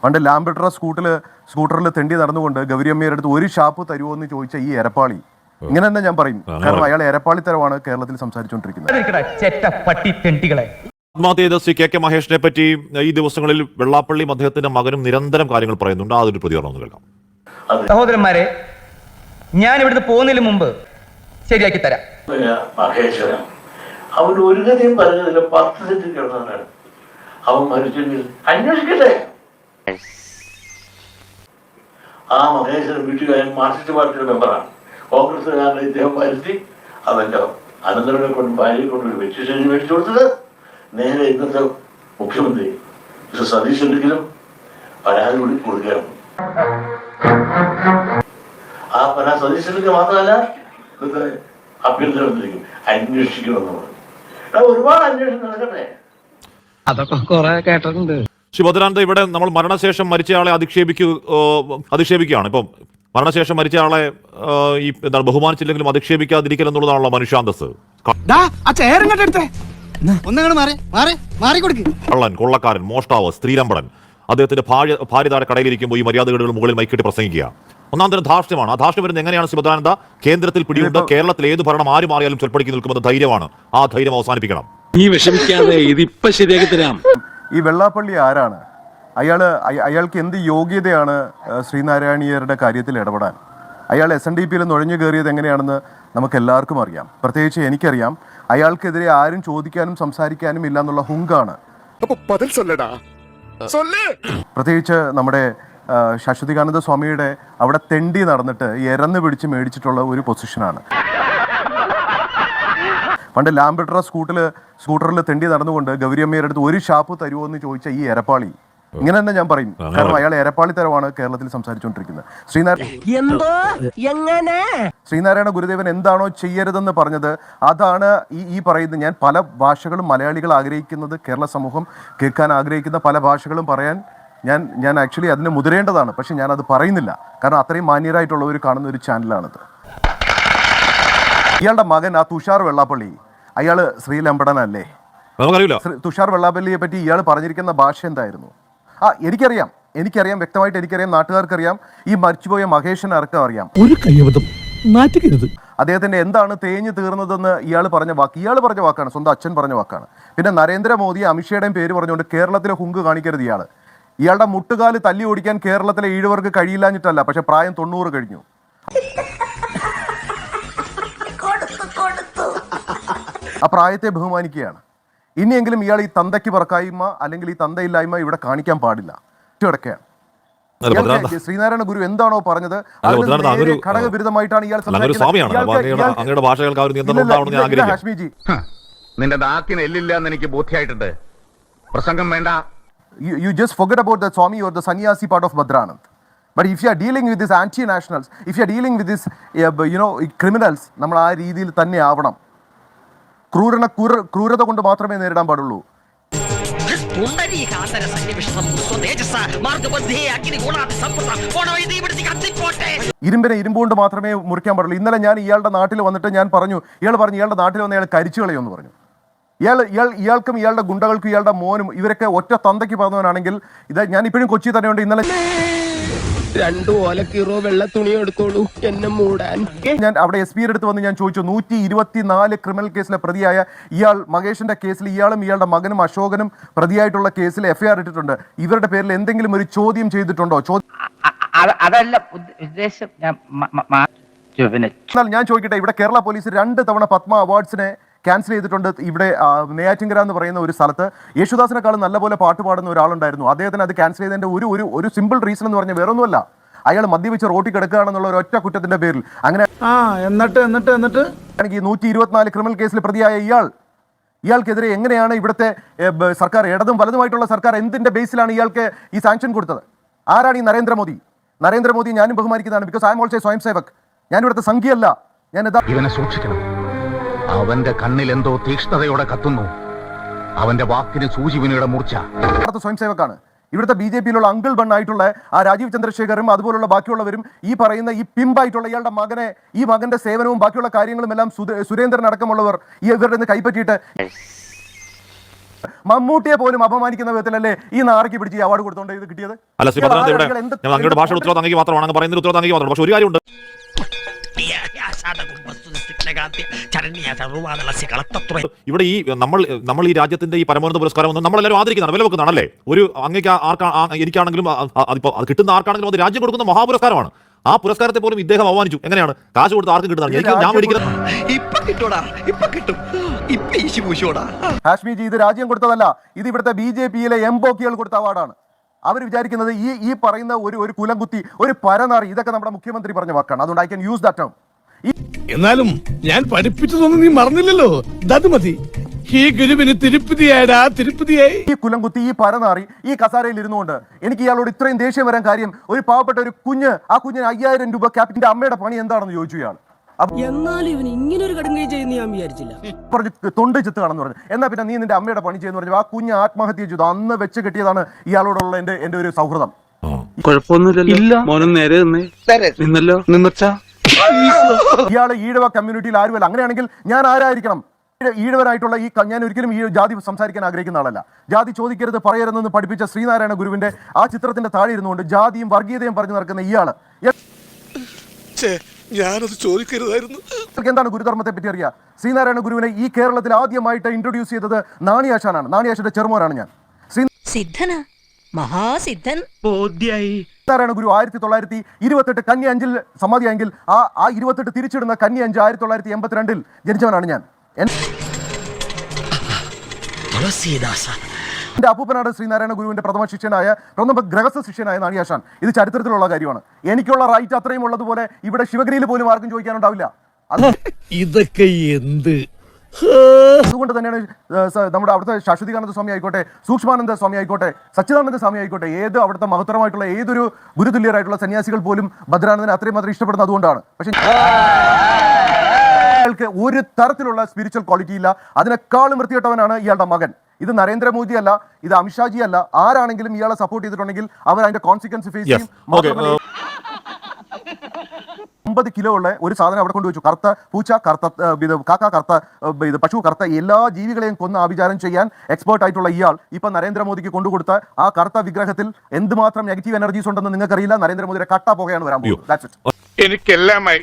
പണ്ട് ലാംബെട്ര സ്കൂട്ടറിൽ തെണ്ടി നടന്നുകൊണ്ട് ഗൗരിയമ്മയുടെ അടുത്ത് ഒരു ഷാപ്പ് തരുമോ എന്ന് ചോദിച്ച ഈ എരപ്പാളി ഇങ്ങനെ തന്നെ ഞാൻ പറയും. കാരണം അയാൾ എരപ്പാളിത്തരമാണ് കേരളത്തിൽ സംസാരിച്ചുകൊണ്ടിരിക്കുന്നത്. ആത്മഹത്യ ചെയ്ത ശ്രീ കെ മഹേഷിനെ പറ്റി ഈ ദിവസങ്ങളിൽ വെള്ളാപ്പള്ളിയും അദ്ദേഹത്തിന്റെ മകനും നിരന്തരം കാര്യങ്ങൾ പറയുന്നുണ്ട്. അതൊരു പ്രതികരണം കേൾക്കാം. സഹോദരന്മാരെ, ഞാൻ ഇവിടുന്ന് പോകുന്നതിന് മുമ്പ് ശരിയാക്കി തരാം. മഹേശ്വരൻ അവൻ ഒരു കഥയും പറഞ്ഞതില്ല. 10 സെന്റ് കിടന്നാണ് അവൻ മരിച്ചെങ്കിൽ അന്വേഷിക്കട്ടെ. ആ മഹേശ്വരൻ വീട്ടുകാരൻ മാർക്സിസ്റ്റ് പാർട്ടിയുടെ മെമ്പറാണ്. കോൺഗ്രസ്സുകാരനെ ഇദ്ദേഹം വരുത്തി അവന്റെ അനന്തരനെ കൊണ്ട് ഭാര്യയെ കൊണ്ട് ഒരു വെച്ചിട്ട് മേടിച്ചു കൊടുത്തത് നേരെ ഇന്നത്തെ മുഖ്യമന്ത്രി സതീശനെങ്കിലും പരാതി കൂടി കൊടുക്കുകയാണ്. ആ പരാതി സതീശനെങ്കിൽ മാത്രമല്ല ഇന്നത്തെ ആഭ്യന്തരമന്ത്രിക്കും അന്വേഷിക്കണമെന്ന് പറഞ്ഞു. ഒരുപാട് അന്വേഷണം നടക്കട്ടെ. അതൊക്കെ കുറെ കേട്ടിട്ടുണ്ട്. ശ്രീ ഭദ്രാനന്ദ, ഇവിടെ നമ്മൾ മരണശേഷം മരിച്ചയാളെ അധിക്ഷേപിക്കുകയാണ്. ഇപ്പം മരണശേഷം മരിച്ചയാളെ ഈ എന്താണ് ബഹുമാനിച്ചില്ലെങ്കിലും അധിക്ഷേപിക്കാതിരിക്കൽ എന്നുള്ളതാണല്ലോ മനുഷ്യാന്തസ്. കള്ളൻ, കൊള്ളക്കാരൻ, മോഷ്ടാവ്, സ്ത്രീരമ്പടൻ, അദ്ദേഹത്തിന്റെ ഭാര്യ താഴെ കടയിലിരിക്കുമ്പോൾ ഈ മര്യാദകേടുകൾ മുകളിൽ മൈക്കിട്ട് പ്രസംഗിക്കുക ഒന്നാം തരം ധാർഷ്ട്യമാണ്. ആ ധാർഷ്ട്യം വരുന്നത് എങ്ങനെയാണ് ശ്രീ ഭദ്രാനന്ദ? കേന്ദ്രത്തിൽ പിടിയുണ്ട്, കേരളത്തിൽ ഏത് ഭരണം ആര് മാറിയാലും ചൊൽപ്പടിക്ക് നിൽക്കുന്നത് ധൈര്യമാണ്. ആ ധൈര്യം അവസാനിപ്പിക്കണം. നീ വിഷമിക്കാതെ, ഇതിപ്പോ ശരിയാക്കി തരാം. ഈ വെള്ളാപ്പള്ളി ആരാണ്? അയാൾക്ക് എന്ത് യോഗ്യതയാണ് ശ്രീനാരായണീയരുടെ കാര്യത്തിൽ ഇടപെടാൻ? അയാൾ SNDPയിൽ നുഴഞ്ഞു കയറിയത് എങ്ങനെയാണെന്ന് നമുക്ക് എല്ലാവർക്കും അറിയാം. പ്രത്യേകിച്ച് എനിക്കറിയാം. അയാൾക്കെതിരെ ആരും ചോദിക്കാനും സംസാരിക്കാനും ഇല്ല എന്നുള്ള ഹുങ്കാണ്. പ്രത്യേകിച്ച് നമ്മുടെ ശാശ്വതികാനന്ദ സ്വാമിയുടെ അവിടെ തെണ്ടി നടന്നിട്ട് എരന്ന് പിടിച്ച് മേടിച്ചിട്ടുള്ള ഒരു പൊസിഷനാണ്. പണ്ട് ലാംബെട്ര സ്കൂട്ടറിൽ തെണ്ടി നടന്നുകൊണ്ട് ഗൗരിയമ്മയുടെ അടുത്ത് ഒരു ഷാപ്പ് തരുമോ എന്ന് ചോദിച്ച ഈ എരപ്പാളി ഇങ്ങനെ തന്നെ ഞാൻ പറയും. കാരണം അയാൾ എരപ്പാളിത്തരമാണ് കേരളത്തിൽ സംസാരിച്ചുകൊണ്ടിരിക്കുന്നത്. ശ്രീനാരായണ ഗുരുദേവൻ എന്താണോ ചെയ്യരുതെന്ന് പറഞ്ഞത് അതാണ് ഈ പറയുന്നത്. ഞാൻ പല ഭാഷകളും മലയാളികൾ ആഗ്രഹിക്കുന്നത്, കേരള സമൂഹം കേൾക്കാൻ ആഗ്രഹിക്കുന്ന പല ഭാഷകളും പറയാൻ ഞാൻ ആക്ച്വലി അതിന് മുതിരേണ്ടതാണ്. പക്ഷെ ഞാനത് പറയുന്നില്ല. കാരണം അത്രയും മാന്യരായിട്ടുള്ളവർ കാണുന്ന ഒരു ചാനലാണിത്. ഇയാളുടെ മകൻ ആ തുഷാർ വെള്ളാപ്പള്ളി, അയാള് ശ്രീലമ്പടനല്ലേ? തുഷാർ വെള്ളാപ്പള്ളിയെ പറ്റി ഇയാൾ പറഞ്ഞിരിക്കുന്ന ഭാഷ എന്തായിരുന്നു? എനിക്കറിയാം, വ്യക്തമായിട്ട് എനിക്കറിയാം, നാട്ടുകാർക്കറിയാം, ഈ മരിച്ചുപോയ മഹേഷിനർക്കും അറിയാം. ഒരു കയ്യബദ്ധം നാറ്റുകരുത്. അദ്ദേഹത്തിന്റെ എന്താണ് തേഞ്ഞു തീർന്നതെന്ന് ഇയാൾ പറഞ്ഞ വാക്കാണ്, സ്വന്തം അച്ഛൻ പറഞ്ഞ വാക്കാണ്. പിന്നെ നരേന്ദ്രമോദി അമിത്ഷയുടെയും പേര് പറഞ്ഞുകൊണ്ട് കേരളത്തിലെ ഹുങ്ക് കാണിക്കരുത്. ഇയാളുടെ മുട്ടുകാല് തല്ലി ഓടിക്കാൻ കേരളത്തിലെ ഈഴവർക്ക് കഴിയില്ലാഞ്ഞിട്ടല്ല, പക്ഷെ പ്രായം 90 കഴിഞ്ഞു. ആ പ്രായത്തെ ബഹുമാനിക്കുകയാണ്. ഇനിയെങ്കിലും ഇയാൾ ഈ തന്തയ്ക്ക് പറക്കായ്മ അല്ലെങ്കിൽ ഈ തന്തയില്ലായ്മ ഇവിടെ കാണിക്കാൻ പാടില്ല. കിടക്കുകയാണ്. ശ്രീനാരായണ ഗുരു എന്താണോ പറഞ്ഞത് ഘടകവിരുദ്ധമായിട്ടാണ് ഇയാൾ ഹാഷ്മിജി. നിന്റെ നാക്കിന് എല്ലില്ലാന്ന് എനിക്ക് ബോധ്യമായിട്ടുണ്ട്. പ്രസംഗം വേണ്ട. You just forget about the Swami or the sannyasi part of Bhadranand. But if you are dealing with these anti-nationals, if you are dealing with these criminals, നമ്മൾ ആ രീതിയിൽ തന്നെ ആവണം. ക്രൂരത കൊണ്ട് മാത്രമേ നേരിടാൻ പാടുള്ളൂ. ഇരുമ്പിനെ ഇരുമ്പുകൊണ്ട് മാത്രമേ മുറിക്കാൻ പാടുള്ളൂ. ഇന്നലെ ഞാൻ ഇയാളുടെ നാട്ടിൽ വന്നിട്ട് ഞാൻ പറഞ്ഞു, ഇയാളുടെ നാട്ടിൽ വന്ന് ഇയാൾ കരിച്ചു കളയുമെന്ന് പറഞ്ഞു. ഇയാൾക്കും ഇയാളുടെ ഗുണ്ടകൾക്കും ഇയാളുടെ മോനും ഇവരൊക്കെ ഒറ്റ തന്തയ്ക്ക് പറഞ്ഞവനാണെങ്കിൽ ഞാൻ ഇപ്പോഴും കൊച്ചി തന്നെയുണ്ട്. ഇന്നലെ 2 ഓലക്കീറോ വെള്ള തുണി എടുത്തോളൂ എന്നെ മൂടാൻ. ഞാൻ അവിടെ SP-യുടെ അടുത്ത് വന്ന് ഞാൻ ചോദിച്ചു, 124 ക്രിമിനൽ കേസിലെ പ്രതിയായ ഇയാൾ മഹേഷിന്റെ കേസിൽ ഇയാളും ഇയാളുടെ മകനും അശോകനും പ്രതിയായിട്ടുള്ള കേസിൽ FIR ഇട്ടിട്ടുണ്ട്. ഇവരുടെ പേരിൽ എന്തെങ്കിലും ഒരു ചോദ്യം ചെയ്തിട്ടുണ്ടോ? അതല്ല ഉദ്ദേശം. ഞാൻ ചോദിക്കട്ടെ, ഇവിടെ കേരള പോലീസ് 2 തവണ പത്മ അവാർഡ്സിനെ ക്യാൻസൽ ചെയ്തിട്ടുണ്ട്. ഇവിടെ നെയ്യാറ്റിൻകര എന്ന് പറയുന്ന ഒരു സ്ഥലത്ത് യേശുദാസിനെക്കാളും നല്ലപോലെ പാട്ട് പാടുന്ന ഒരാളുണ്ടായിരുന്നു. അദ്ദേഹത്തിന് അത് ക്യാൻസൽ ചെയ്തതിന്റെ ഒരു സിമ്പിൾ റീസൺ എന്ന് പറഞ്ഞാൽ വേറൊന്നുമല്ല, അയാൾ മദ്യപിച്ച് റോട്ടിൽ കിടക്കുകയാണെന്നുള്ള ഒരു ഒറ്റ കുറ്റത്തിന്റെ പേരിൽ. അങ്ങനെ എന്നിട്ട് 124 ക്രിമിനൽ കേസിൽ പ്രതിയായ ഇയാൾക്കെതിരെ എങ്ങനെയാണ് ഇവിടുത്തെ സർക്കാർ, ഇടതും വലതുമായിട്ടുള്ള സർക്കാർ എന്തിന്റെ ബേസിലാണ് ഇയാൾക്ക് ഈ സാങ്ഷൻ കൊടുത്തത്? ആരാണ് ഈ നരേന്ദ്രമോദി ഞാനും ബഹുമാനിക്കുന്നതാണ്. ബിക്കോസ് ഐ ആം ഓൾസോ സ്വയം സേവക്. ഞാൻ ഇവിടുത്തെ സംഖ്യയല്ല. ഇവനെ സൂക്ഷിക്കണം. അവന്റെ കണ്ണിൽ എന്തോ തീക്ഷ്ണതയോടെ കത്തുന്നു. അവന്റെ വാക്കിന് സൂചിവിനയുടെ മൂർച്ച. സ്വയം സേവക്കാണ്. ഇവിടുത്തെ BJPയിലുള്ള അങ്കിൾ ബണ്ണായിട്ടുള്ള ആ രാജീവ് ചന്ദ്രശേഖറും അതുപോലുള്ള ബാക്കിയുള്ളവരും ഈ പറയുന്ന ഈ പിമ്പായിട്ടുള്ള ഇയാളുടെ മകനെ, ഈ മകന്റെ സേവനവും ബാക്കിയുള്ള കാര്യങ്ങളും എല്ലാം സുരേന്ദ്രൻ അടക്കമുള്ളവർ ഇവരുടെ നിന്ന് കൈപ്പറ്റിയിട്ട് മമ്മൂട്ടിയെ പോലും അപമാനിക്കുന്ന വിധത്തിലല്ലേ ഈ നാറയ്ക്ക് പിടിച്ച് ഈ അവാർഡ് കൊടുത്തോണ്ട് ഇത് കിട്ടിയത്? അല്ല ശ്രീ ഭദ്രാനന്ദ, ഇവിടെ ഇയാൾ എന്ത് ഞാൻ അങ്ങയുടെ ഭാഷയുടെ ഉത്തരവാദിത്തം അങ്ങേക്ക് മാത്രമാണ്, അങ്ങ് പറയുന്ന ഉത്തരവാദിത്തം അങ്ങേക്ക് മാത്രമാണ്. പക്ഷെ ഒരു കാര്യമുണ്ട്, ഇവിടെ ഈ നമ്മൾ ഈ രാജ്യത്തിന്റെ ഈ പരമോന്നത പുരസ്കാരം ഒന്നും നമ്മളെല്ലാവരും ആദരിക്കുന്നതാണ്, വില വെക്കുന്നതാണല്ലേ. ഒരു അങ്ങേക്ക് എനിക്കാണെങ്കിലും അതിപ്പോ അത് കിട്ടുന്ന ആർക്കാണെങ്കിലും അത് രാജ്യം കൊടുക്കുന്ന മഹാപുരസ്കാരമാണ്. ആ പുരസ്കാരത്തെ പോലും ഇദ്ദേഹം അവമാനിച്ചു. എങ്ങനെയാണ് കാശ് കൊടുത്ത് ആർക്കും കിട്ടുന്നത്? എനിക്ക് ഞാൻ മേടിക്കുന്നത് ഹാഷ്മിജി, ഇത് രാജ്യം കൊടുത്തതല്ല, ഇത് ഇവിടുത്തെ BJP-യിലെ എംബോക്കികൾ കൊടുത്ത അവാർഡാണ്. അവർ വിചാരിക്കുന്നത് ഈ പറയുന്ന ഒരു കുലംകുത്തി, ഒരു പരനാറി, ഇതൊക്കെ നമ്മുടെ മുഖ്യമന്ത്രി പറഞ്ഞ വാക്കാണ്. അതുകൊണ്ട് I can use that term. എന്നാലും ഞാൻ പഠിപ്പിച്ചതൊന്നും നീ മറന്നില്ലല്ലോ. അത് മതി. ഈ ഗുരുവിന് തിരുപ്പതിയായടാ, തിരുപ്പതിയായി. ഈ കുലംകുത്തി, ഈ പരനാറി ഈ കസാരയിൽ ഇരുന്നുകൊണ്ട് എനിക്ക് ഇയാളോട് ഇത്രയും ദേഷ്യം വരാൻ കാര്യം, ഒരു പാവപ്പെട്ട ഒരു കുഞ്ഞ്, ആ കുഞ്ഞിന് 5000 രൂപ ക്യാപിറ്റന്റെ അമ്മയുടെ പണി എന്താണെന്ന് ചോദിച്ചു ഇയാൾ. എന്നാലും ഇവൻ ഇങ്ങനെ ഒരു കടുങ്കൈ ചെയ്യുന്ന ഞാൻ വിചാരിച്ചില്ല. പറഞ്ഞു തൊണ്ട് ചെത്തുകയാണെന്ന് പറഞ്ഞു. എന്നാ പിന്നെ നീ നിന്റെ അമ്മയുടെ പണി ചെയ്യുന്ന പറഞ്ഞു. ആ കുഞ്ഞ് ആത്മഹത്യ ചെയ്തു. അന്ന് വെച്ച് കെട്ടിയതാണ് ഇയാളോടുള്ള എന്റെ ഒരു സൗഹൃദം. കുഴപ്പമൊന്നുമില്ലല്ലോ. മോനും നേരെ നിന്നല്ലോ. നിന്നച്ചാ ഇയാൾ ഈഴവ കമ്മ്യൂണിറ്റിയിൽ ആരുമല്ല. അങ്ങനെയാണെങ്കിൽ ഞാൻ ആരായിരിക്കണം? ഈഴവരായിട്ടുള്ള ഞാൻ ഒരിക്കലും ഈ ജാതി സംസാരിക്കാൻ ആഗ്രഹിക്കുന്ന ആളല്ല. ജാതി ചോദിക്കരുത്, പറയരുതെന്ന് പഠിപ്പിച്ച ശ്രീനാരായണ ഗുരുവിന്റെ ആ ചിത്രത്തിന്റെ താഴെ ഇരുന്നുകൊണ്ട് ജാതിയും വർഗീയതയും പറഞ്ഞു നടക്കുന്ന ഇയാള് ഞാനത് ചോദിക്കരുതായിരുന്നു. എന്താണ് ഗുരുധർമ്മത്തെ പറ്റി അറിയാം? ശ്രീനാരായണ ഗുരുവിനെ ഈ കേരളത്തിൽ ആദ്യമായിട്ട് ഇൻട്രൊഡ്യൂസ് ചെയ്തത് നാണിയാശാനാണ്. നാണിയാശാന്റെ ചെറുമോനാണ് ഞാൻ. സിദ്ധനാ, മഹാസിദ്ധൻ. ശ്രീനാരായണ ഗുരു 1928 കന്നി 5 സമാധിയെങ്കിൽ ആ 28 തിരിച്ചിടുന്ന കന്നി 5 1982 ജനിച്ചവനാണ് ഞാൻ. എന്റെ അപ്പൂപ്പനാണ് ശ്രീനാരായണ ഗുരുവിന്റെ പ്രഥമ ഗ്രഹസ്ഥ ശിഷ്യനായ നാണിയാശാൻ. ഇത് ചരിത്രത്തിലുള്ള കാര്യമാണ്. എനിക്കുള്ള റൈറ്റ് അത്രയും ഉള്ളതുപോലെ ഇവിടെ ശിവഗിരിയിൽ പോലും ആർക്കും ചോദിക്കാനുണ്ടാവില്ല. ഇതൊക്കെ എന്ത്? അതുകൊണ്ട് തന്നെയാണ് നമ്മുടെ അവിടുത്തെ ശാശ്വതികാനന്ദ സ്വാമി ആയിക്കോട്ടെ, സൂക്ഷ്മാനന്ദ സ്വാമി ആയിക്കോട്ടെ, സച്ചിദാനന്ദ സ്വാമി ആയിക്കോട്ടെ, അവിടുത്തെ മഹത്തരമായിട്ടുള്ള ഏതൊരു ഗുരുതുല്യരായിട്ടുള്ള സന്യാസികൾ പോലും ഭദ്രാനന്ദനെ അത്രയും മാത്രം ഇഷ്ടപ്പെടുന്നത് അതുകൊണ്ടാണ്. പക്ഷേ അയാൾക്ക് ഒരു തരത്തിലുള്ള സ്പിരിച്വൽ ക്വാളിറ്റി ഇല്ല. അതിനേക്കാളും വൃത്തികെട്ടവനാണ് ഇയാളുടെ മകൻ. ഇത് നരേന്ദ്രമോദി അല്ല, ഇത് അമിത്ഷാജി അല്ല. ആരാണെങ്കിലും ഇയാളെ സപ്പോർട്ട് ചെയ്തിട്ടുണ്ടെങ്കിൽ അവർ അതിന്റെ കോൺസിക്വൻസ് ഫേസ് ചെയ്യും. 50 കിലോ ഉള്ള ഒരു സാധനം അവിടെ കൊണ്ടുവച്ചു. കറുത്ത പൂച്ച, കറുത്ത കാക്ക, കറുത്ത പശു, കറുത്ത എല്ലാ ജീവികളെയും കൊന്ന് ആഭിചാരം ചെയ്യാൻ എക്സ്പേർട്ട് ആയിട്ടുള്ള ഇയാൾ ഇപ്പൊ നരേന്ദ്രമോദിക്ക് കൊണ്ടുകൊടുത്ത ആ കറുത്ത വിഗ്രഹത്തിൽ എന്തുമാത്രം നെഗറ്റീവ് എനർജീസ് ഉണ്ടെന്ന് നിങ്ങൾക്കറിയില്ല. നരേന്ദ്രമോദിയുടെ കട്ട പുകയാണ് വരാൻ പോകുന്നത്. എനിക്കെല്ലാമായി